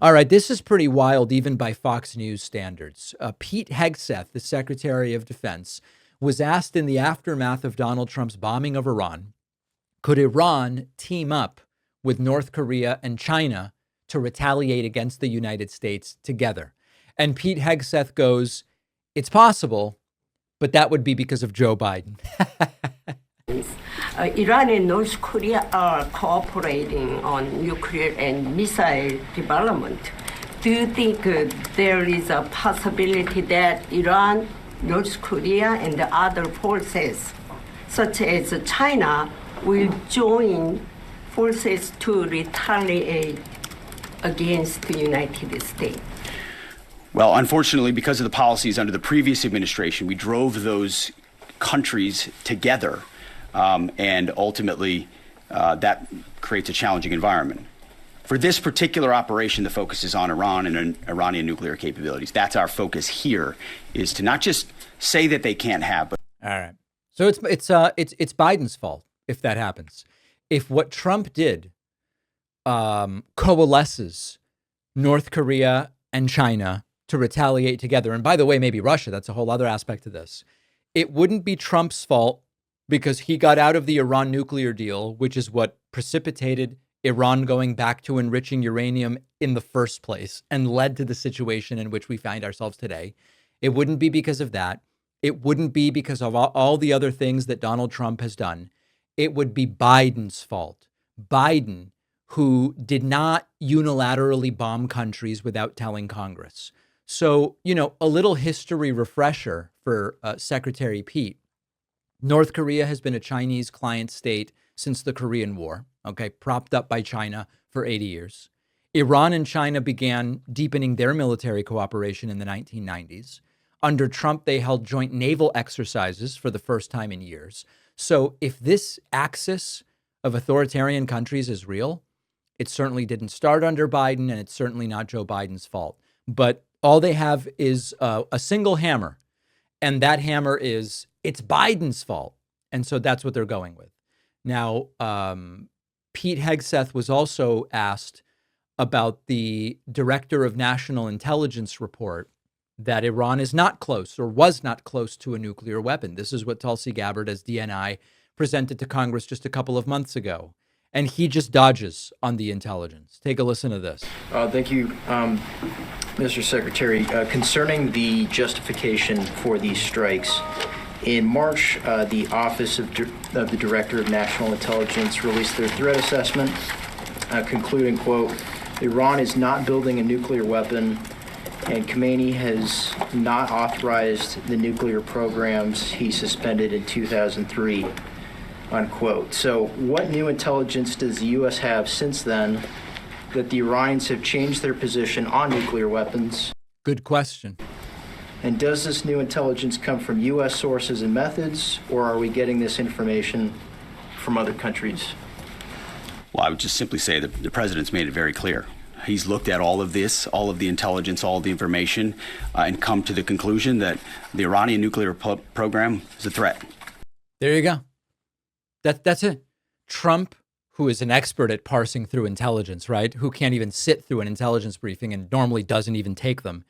All right, this is pretty wild, even by Fox News standards. Pete Hegseth, the Secretary of Defense, was asked in the aftermath of Donald Trump's bombing of Iran, could Iran team up with North Korea and China to retaliate against the United States together? And Pete Hegseth goes, it's possible, but that would be because of Joe Biden. Iran and North Korea are cooperating on nuclear and missile development. Do you think there is a possibility that Iran, North Korea, and the other forces, such as China, will join forces to retaliate against the United States? Well, unfortunately, because of the policies under the previous administration, we drove those countries together. And ultimately, that creates a challenging environment. For this particular operation, the focus is on Iran and Iranian nuclear capabilities. That's our focus here, is to not just say that they can't have, but all right. So it's Biden's fault if that happens. If what Trump did coalesces North Korea and China to retaliate together, and by the way, maybe Russia, that's a whole other aspect to this, it wouldn't be Trump's fault because he got out of the Iran nuclear deal, which is what precipitated Iran going back to enriching uranium in the first place and led to the situation in which we find ourselves today. It wouldn't be because of that. It wouldn't be because of all the other things that Donald Trump has done. It would be Biden's fault. Biden, who did not unilaterally bomb countries without telling Congress. So, a little history refresher for Secretary Pete. North Korea has been a Chinese client state since the Korean War, propped up by China for 80 years. Iran and China began deepening their military cooperation in the 1990s. Under Trump, they held joint naval exercises for the first time in years. So if this axis of authoritarian countries is real, it certainly didn't start under Biden, and it's certainly not Joe Biden's fault. But all they have is a single hammer, and that hammer is it's Biden's fault. And so that's what they're going with. Now, Pete Hegseth was also asked about the Director of National Intelligence report that Iran is not close or was not close to a nuclear weapon. This is what Tulsi Gabbard as DNI presented to Congress just a couple of months ago. And he just dodges on the intelligence. Take a listen to this. Thank you, Mr. Secretary. Concerning the justification for these strikes, in March, the Office of the Director of National Intelligence released their threat assessment, concluding, quote, Iran is not building a nuclear weapon, and Khamenei has not authorized the nuclear programs he suspended in 2003, unquote. So what new intelligence does the U.S. have since then that the Iranians have changed their position on nuclear weapons? Good question. And does this new intelligence come from U.S. sources and methods, or are we getting this information from other countries? Well, I would just simply say that the president's made it very clear. He's looked at all of this, all of the intelligence, all of the information, and come to the conclusion that the Iranian nuclear program is a threat. There you go. That's it. Trump, who is an expert at parsing through intelligence, right? Who can't even sit through an intelligence briefing and normally doesn't even take them.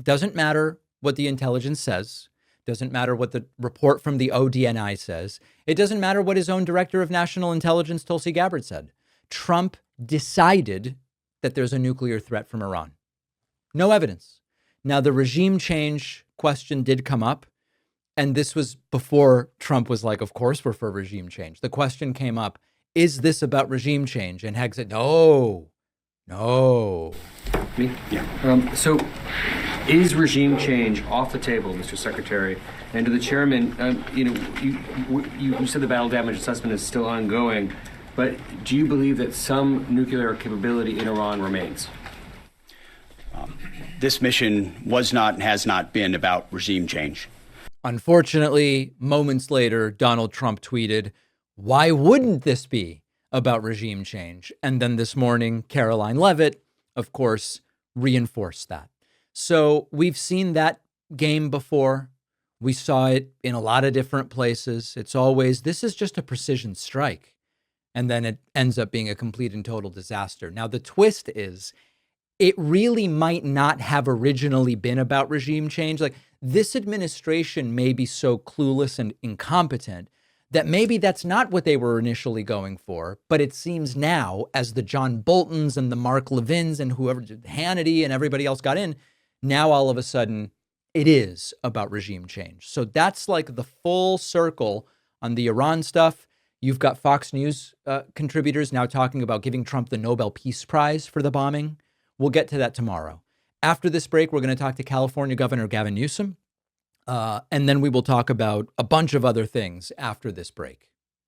Doesn't matter what the intelligence says. Doesn't matter what the report from the ODNI says. It doesn't matter what his own Director of National Intelligence, Tulsi Gabbard, said. Trump decided that there's a nuclear threat from Iran. No evidence. Now, the regime change question did come up. And this was before Trump was like, of course, we're for regime change. The question came up, is this about regime change? And Hegg said, no. Me? Yeah. So is regime change off the table, Mr. Secretary? And to the chairman, you said the battle damage assessment is still ongoing, but do you believe that some nuclear capability in Iran remains? This mission was not and has not been about regime change. Unfortunately, moments later, Donald Trump tweeted, why wouldn't this be about regime change? And then this morning, Caroline Leavitt, of course, reinforced that. So we've seen that game before. We saw it in a lot of different places. It's always, this is just a precision strike. And then it ends up being a complete and total disaster. Now, the twist is it really might not have originally been about regime change. Like, this administration may be so clueless and incompetent that maybe that's not what they were initially going for. But it seems now, as the John Boltons and the Mark Levins and whoever, Hannity and everybody else got in, now all of a sudden it is about regime change. So that's like the full circle on the Iran stuff. You've got Fox News contributors now talking about giving Trump the Nobel Peace Prize for the bombing. We'll get to that tomorrow. After this break, we're going to talk to California Governor Gavin Newsom. And then we will talk about a bunch of other things after this break.